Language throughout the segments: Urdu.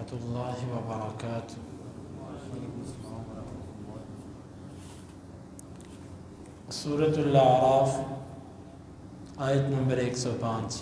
ورحمۃ اللہ وبرکاتہ۔ سورۃ الاعراف آیت نمبر 105۔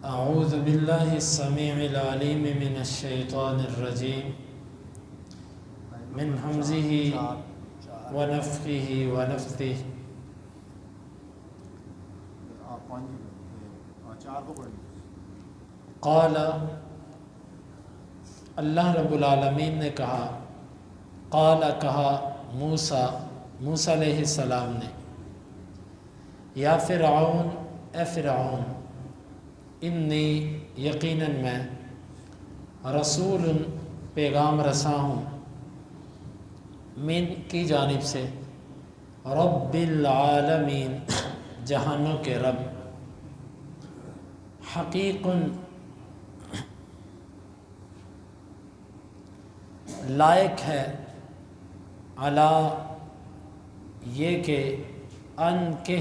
اعوذ باللہ السمیع العلیم من الشیطان الرجیم من حمزہ ونفخہ ونفثہ۔ قال، اللہ رب العالمین نے کہا، قال کہا موسیٰ علیہ السلام نے، یا فرعون اے فرعون، انی یقیناً میں رسول پیغام رساں ہوں، من کی جانب سے، رب العالمین جہانوں کے رب، حقیق لائق ہے، علا یہ کہ، ان کہ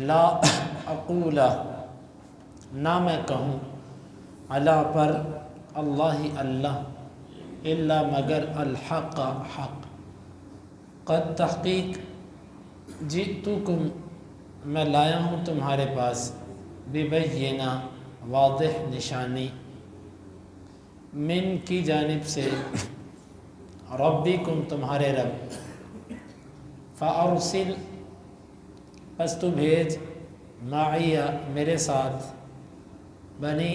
لا اقول نہ میں کہوں، علا پر، اللہ الا مگر الحق حق، قد تحقیق، جئتکم میں لایا ہوں تمہارے پاس، ببینہ واضح نشانی، من کی جانب سے، ربکم تمہارے رب، فارسل پس تو بھیج، معی میرے ساتھ، بنی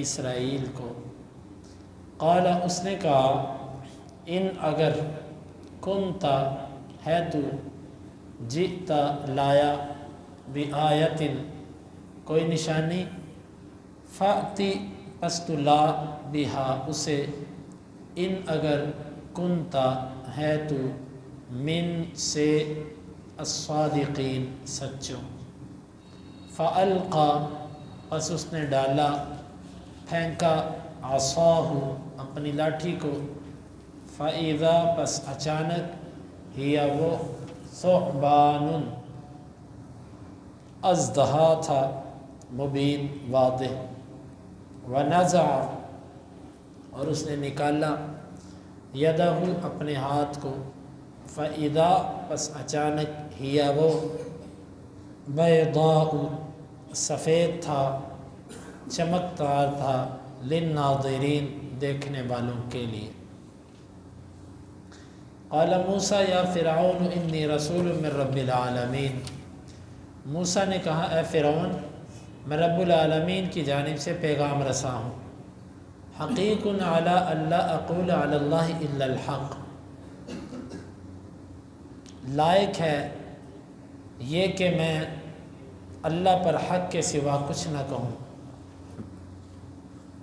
اسرائیل کو۔ قال اس نے کہا، ان اگر، کنتا ہے تو، جئتا لایا، بآیت کوئی نشانی، فأتی پس تو لا، بہا اسے، ان اگر، کنتا ہے تو، من سے، الصادقین سچوں۔ فألقى پس اس نے ڈالا، پھینکا، عصاہ اپنی لاٹھی کو، فإذا پس اچانک، ہی وہ، ثعبان اژدہا تھا، مبین واضح، ونزع اور اس نے نکالا، یدہ اپنے ہاتھ کو، فإذا پس اچانک، ہی وہ، بیضاء سفید تھا، چمکدار تھا، للناظرین دیکھنے والوں کے لیے۔ قال موسیٰ یا فرعون انی رسول من رب العالمین، موسیٰ نے کہا، اے فرعون میں رب العالمین کی جانب سے پیغام رساں ہوں، حقیق علی اللہ اقول علی اللہ الا الحق، لائق ہے یہ کہ میں اللہ پر حق کے سوا کچھ نہ کہوں،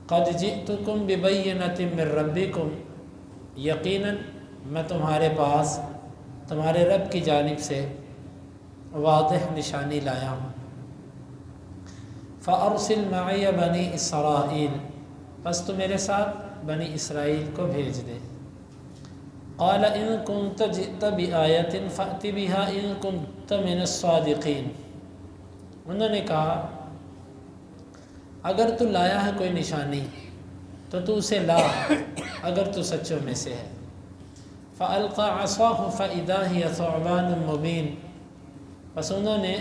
قد جئتکم ببینۃ من ربکم، یقیناً میں تمہارے پاس تمہارے رب کی جانب سے واضح نشانی لایا ہوں، فارسل معی بنی اسرائیل پس تو میرے ساتھ بنی اسرائیل کو بھیج دے۔ قال ان کنت جئت بآیۃ فأت بہا ان کنت من الصادقین، انہوں نے کہا اگر تو لایا ہے کوئی نشانی تو اسے لا اگر تو سچوں میں سے ہے۔ فألقى عصاہ فإذا ہی ثعبان مبین، پس انہوں نے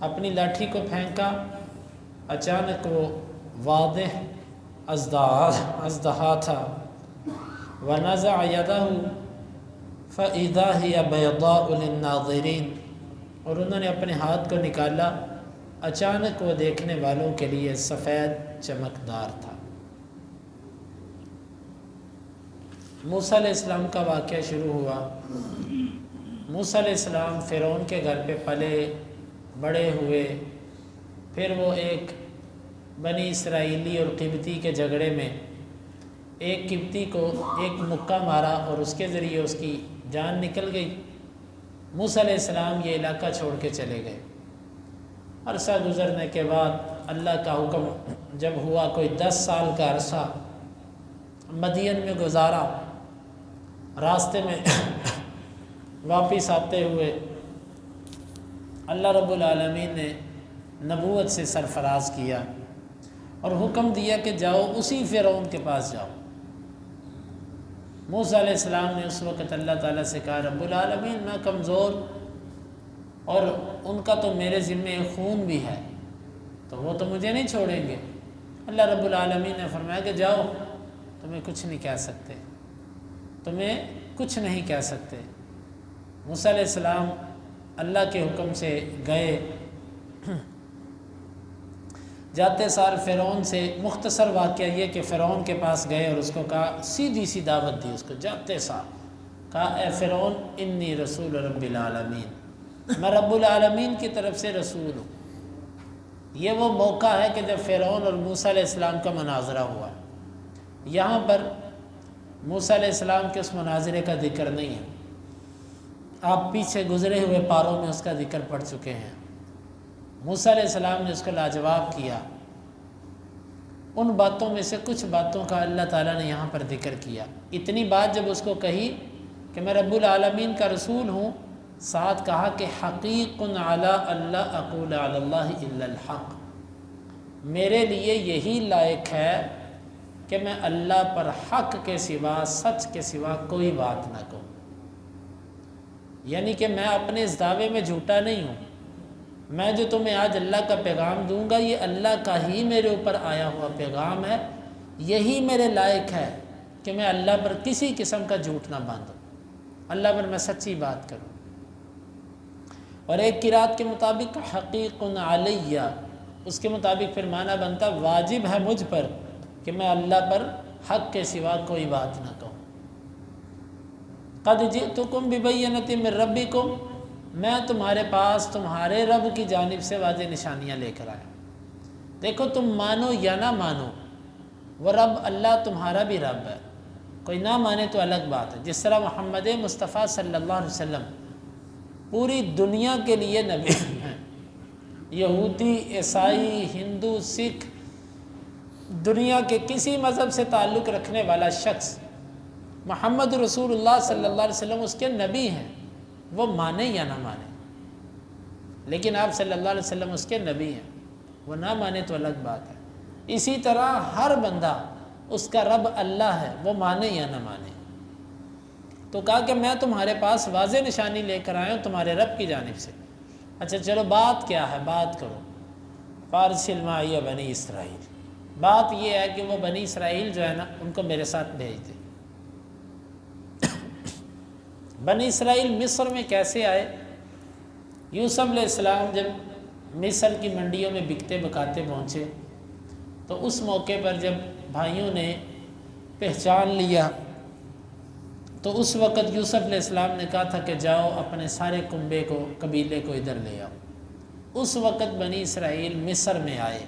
اپنی لاٹھی کو پھینکا، اچانک وہ واضح اژدہا تھا، ونزع یدہ فإذا ہی بیضاء للناظرین، اور انہوں نے اپنے ہاتھ کو نکالا، اچانک وہ دیکھنے والوں کے لیے سفید چمکدار تھا۔ موسیٰ علیہ السلام کا واقعہ شروع ہوا۔ موسیٰ علیہ السلام فرعون کے گھر پہ پلے بڑے ہوئے، پھر وہ ایک بنی اسرائیلی اور قبطی کے جھگڑے میں ایک قبطی کو ایک مکہ مارا اور اس کے ذریعے اس کی جان نکل گئی۔ موسیٰ علیہ السلام یہ علاقہ چھوڑ کے چلے گئے۔ عرصہ گزرنے کے بعد اللہ کا حکم جب ہوا، کوئی 10 سال کا عرصہ مدین میں گزارا، راستے میں واپس آتے ہوئے اللہ رب العالمین نے نبوت سے سرفراز کیا اور حکم دیا کہ جاؤ اسی فرعون کے پاس جاؤ۔ موسیٰ علیہ السلام نے اس وقت اللہ تعالیٰ سے کہا رب العالمین میں کمزور اور ان کا تو میرے ذمے خون بھی ہے، تو وہ تو مجھے نہیں چھوڑیں گے۔ اللہ رب العالمین نے فرمایا کہ جاؤ، تمہیں کچھ نہیں کہہ سکتے، تمہیں کچھ نہیں کہہ سکتے۔ موسیٰ علیہ السلام اللہ کے حکم سے گئے، جاتے سار فرعون سے مختصر واقعہ یہ کہ فرعون کے پاس گئے اور اس کو کہا، سیدھی سی دعوت دی اس کو، جاتے سار کہا اے فرعون انی رسول رب العالمین، میں رب العالمین کی طرف سے رسول ہوں۔ یہ وہ موقع ہے کہ جب فرعون اور موسیٰ علیہ السلام کا مناظرہ ہوا۔ یہاں پر موسیٰ علیہ السلام کے اس مناظرے کا ذکر نہیں ہے، آپ پیچھے گزرے ہوئے پاروں میں اس کا ذکر پڑھ چکے ہیں۔ موسیٰ علیہ السلام نے اس کو لاجواب کیا۔ ان باتوں میں سے کچھ باتوں کا اللہ تعالیٰ نے یہاں پر ذکر کیا۔ اتنی بات جب اس کو کہی کہ میں رب العالمین کا رسول ہوں، ساتھ کہا کہ حقیق علی اللہ اقول علی اللہ الا الحق، میرے لیے یہی لائق ہے کہ میں اللہ پر حق کے سوا، سچ کے سوا کوئی بات نہ کہوں۔ یعنی کہ میں اپنے اس دعوے میں جھوٹا نہیں ہوں، میں جو تمہیں آج اللہ کا پیغام دوں گا یہ اللہ کا ہی میرے اوپر آیا ہوا پیغام ہے، یہی میرے لائق ہے کہ میں اللہ پر کسی قسم کا جھوٹ نہ باندھوں، اللہ پر میں سچی بات کروں۔ اور ایک قرات کے مطابق حقیق علیہ، اس کے مطابق پھر معنی بنتا واجب ہے مجھ پر کہ میں اللہ پر حق کے سوا کوئی بات نہ کہوں۔ قد جئتکم ببینۃ من ربکم، میں تمہارے پاس تمہارے رب کی جانب سے واضح نشانیاں لے کر آیا۔ دیکھو تم مانو یا نہ مانو، وہ رب اللہ تمہارا بھی رب ہے، کوئی نہ مانے تو الگ بات ہے۔ جس طرح محمد مصطفیٰ صلی اللہ علیہ وسلم پوری دنیا کے لیے نبی ہیں، یہودی، عیسائی، ہندو، سکھ، دنیا کے کسی مذہب سے تعلق رکھنے والا شخص محمد رسول اللہ صلی اللہ علیہ وسلم اس کے نبی ہیں، وہ مانے یا نہ مانے، لیکن آپ صلی اللہ علیہ وسلم اس کے نبی ہیں، وہ نہ مانے تو الگ بات ہے۔ اسی طرح ہر بندہ اس کا رب اللہ ہے، وہ مانے یا نہ مانے۔ تو کہا کہ میں تمہارے پاس واضح نشانی لے کر آیا ہوں تمہارے رب کی جانب سے۔ اچھا چلو بات کیا ہے، بات کرو۔ فارسل معی بنی اسرائیل، بات یہ ہے کہ وہ بنی اسرائیل جو ہے نا ان کو میرے ساتھ بھیج دے۔ بنی اسرائیل مصر میں کیسے آئے؟ یوسف علیہ السلام جب مصر کی منڈیوں میں بکتے بکاتے پہنچے تو اس موقع پر جب بھائیوں نے پہچان لیا تو اس وقت یوسف علیہ السلام نے کہا تھا کہ جاؤ اپنے سارے کنبے کو، قبیلے کو ادھر لے آؤ۔ اس وقت بنی اسرائیل مصر میں آئے۔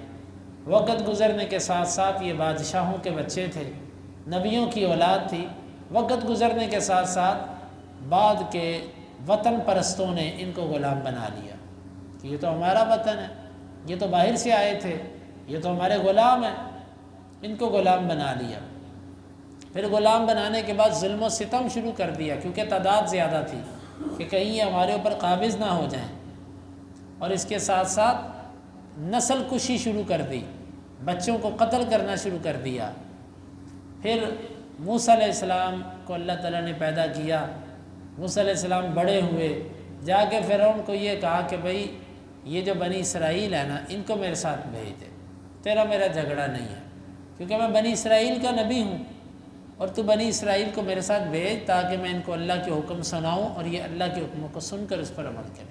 وقت گزرنے کے ساتھ ساتھ یہ بادشاہوں کے بچے تھے، نبیوں کی اولاد تھی۔ وقت گزرنے کے ساتھ ساتھ بعد کے وطن پرستوں نے ان کو غلام بنا لیا کہ یہ تو ہمارا وطن ہے، یہ تو باہر سے آئے تھے، یہ تو ہمارے غلام ہیں، ان کو غلام بنا لیا۔ پھر غلام بنانے کے بعد ظلم و ستم شروع کر دیا، کیونکہ تعداد زیادہ تھی کہ کہیں یہ ہمارے اوپر قابض نہ ہو جائیں، اور اس کے ساتھ ساتھ نسل کشی شروع کر دی، بچوں کو قتل کرنا شروع کر دیا۔ پھر موسیٰ علیہ السلام کو اللہ تعالیٰ نے پیدا کیا، موسیٰ علیہ السلام بڑے ہوئے، جا کے فرعون کو یہ کہا کہ بھئی یہ جو بنی اسرائیل ہے نا ان کو میرے ساتھ بھیج دے، تیرا میرا جھگڑا نہیں ہے، کیونکہ میں بنی اسرائیل کا نبی ہوں اور تو بنی اسرائیل کو میرے ساتھ بھیج تاکہ میں ان کو اللہ کے حکم سناؤں اور یہ اللہ کے حکموں کو سن کر اس پر عمل کریں۔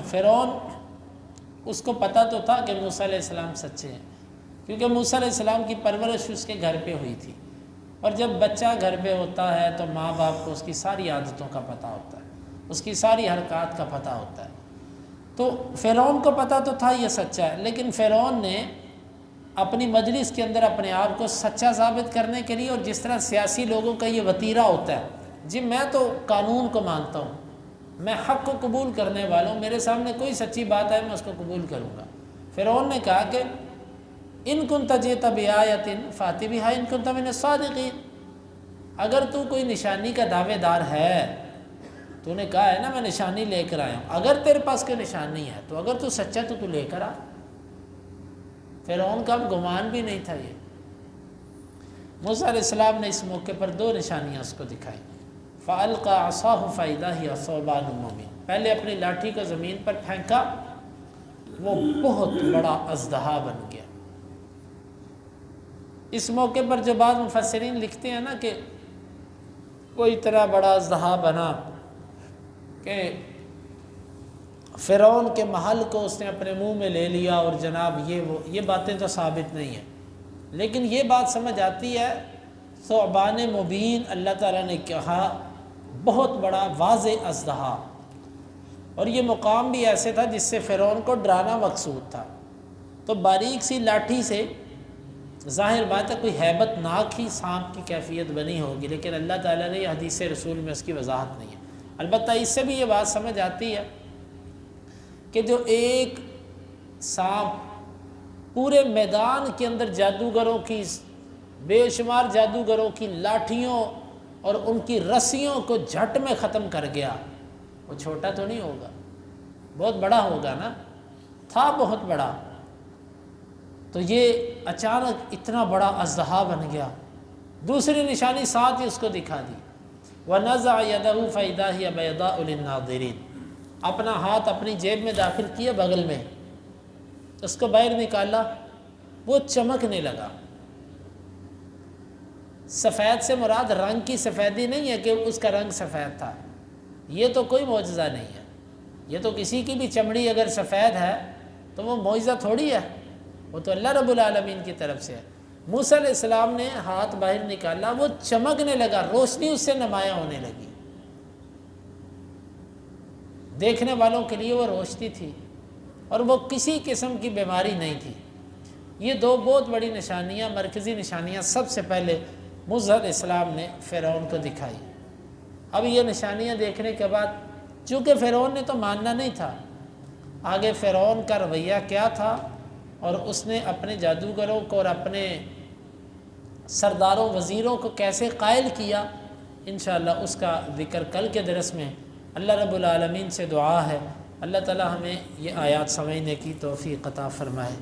فرعون اس کو پتہ تو تھا کہ موسیٰ علیہ السلام سچے ہیں، کیونکہ موسیٰ علیہ السلام کی پرورش اس کے گھر پہ ہوئی تھی، اور جب بچہ گھر پہ ہوتا ہے تو ماں باپ کو اس کی ساری عادتوں کا پتہ ہوتا ہے، اس کی ساری حرکات کا پتہ ہوتا ہے۔ تو فرعون کو پتہ تو تھا یہ سچا ہے، لیکن فرعون نے اپنی مجلس کے اندر اپنے آپ کو سچا ثابت کرنے کے لیے، اور جس طرح سیاسی لوگوں کا یہ وتیرہ ہوتا ہے جی میں تو قانون کو مانتا ہوں، میں حق کو قبول کرنے والا ہوں، میرے سامنے کوئی سچی بات ہے میں اس کو قبول کروں گا۔ فرعون نے کہا کہ ان کنت جئت بآیۃ فأت بہا ان کنت من الصادقین، اگر تو کوئی نشانی کا دعوے دار ہے تو نے کہا ہے نا میں نشانی لے کر آیا ہوں، اگر تیرے پاس کوئی نشانی ہے تو اگر تو سچا تو تو لے کر آ۔ فرعون کا اب گمان بھی نہیں تھا یہ۔ موسیٰ علیہ السلام نے اس موقع پر 2 نشانیاں اس کو دکھائی۔ فَأَلْقَى عَصَاهُ فَإِذَا هِيَ ثُعْبَانٌ مُّبِينٌ، پہلے اپنی لاٹھی کو زمین پر پھینکا، وہ بہت بڑا اژدہا بن گیا۔ اس موقع پر جو بعض مفسرین لکھتے ہیں نا کہ وہ اتنا بڑا اژدہا بنا کہ فرعون کے محل کو اس نے اپنے منہ میں لے لیا، اور جناب یہ باتیں تو ثابت نہیں ہیں، لیکن یہ بات سمجھ آتی ہے ثعبان مبین اللہ تعالیٰ نے کہا بہت بڑا واضح اژدہا، اور یہ مقام بھی ایسے تھا جس سے فرعون کو ڈرانا مقصود تھا۔ تو باریک سی لاٹھی سے ظاہر بات ہے کوئی ہیبت ناک ہی سانپ کی کیفیت بنی ہوگی، لیکن اللہ تعالیٰ نے یہ حدیث رسول میں اس کی وضاحت نہیں ہے۔ البتہ اس سے بھی یہ بات سمجھ آتی ہے کہ جو ایک سانپ پورے میدان کے اندر جادوگروں کی، بے شمار جادوگروں کی لاٹھیوں اور ان کی رسیوں کو جھٹ میں ختم کر گیا، وہ چھوٹا تو نہیں ہوگا، بہت بڑا ہوگا نا، تھا بہت بڑا، تو یہ اچانک اتنا بڑا اژدہا بن گیا۔ دوسری نشانی ساتھ ہی اس کو دکھا دی، وَنَزَعَ يَدَهُ فَإِذَا هِيَ بَيْضَاءُ لِلنَّاظِرِينَ، اپنا ہاتھ اپنی جیب میں داخل کیا بغل میں، اس کو باہر نکالا، وہ چمکنے لگا۔ سفید سے مراد رنگ کی سفیدی نہیں ہے کہ اس کا رنگ سفید تھا، یہ تو کوئی معجزہ نہیں ہے، یہ تو کسی کی بھی چمڑی اگر سفید ہے تو وہ معجزہ تھوڑی ہے، وہ تو اللہ رب العالمین کی طرف سے ہے۔ موسیٰ علیہ السلام نے ہاتھ باہر نکالا، وہ چمکنے لگا، روشنی اس سے نمایاں ہونے لگی، دیکھنے والوں کے لیے وہ روشنی تھی، اور وہ کسی قسم کی بیماری نہیں تھی۔ یہ 2 بہت بڑی نشانیاں، مرکزی نشانیاں سب سے پہلے موسیٰ علیہ السلام نے فرعون کو دکھائی۔ اب یہ نشانیاں دیکھنے کے بعد چونکہ فرعون نے تو ماننا نہیں تھا، آگے فرعون کا رویہ کیا تھا اور اس نے اپنے جادوگروں کو اور اپنے سرداروں وزیروں کو کیسے قائل کیا، انشاءاللہ اس کا ذکر کل کے درس میں۔ اللہ رب العالمین سے دعا ہے اللہ تعالی ہمیں یہ آیات سمجھنے کی توفیق عطا فرمائے۔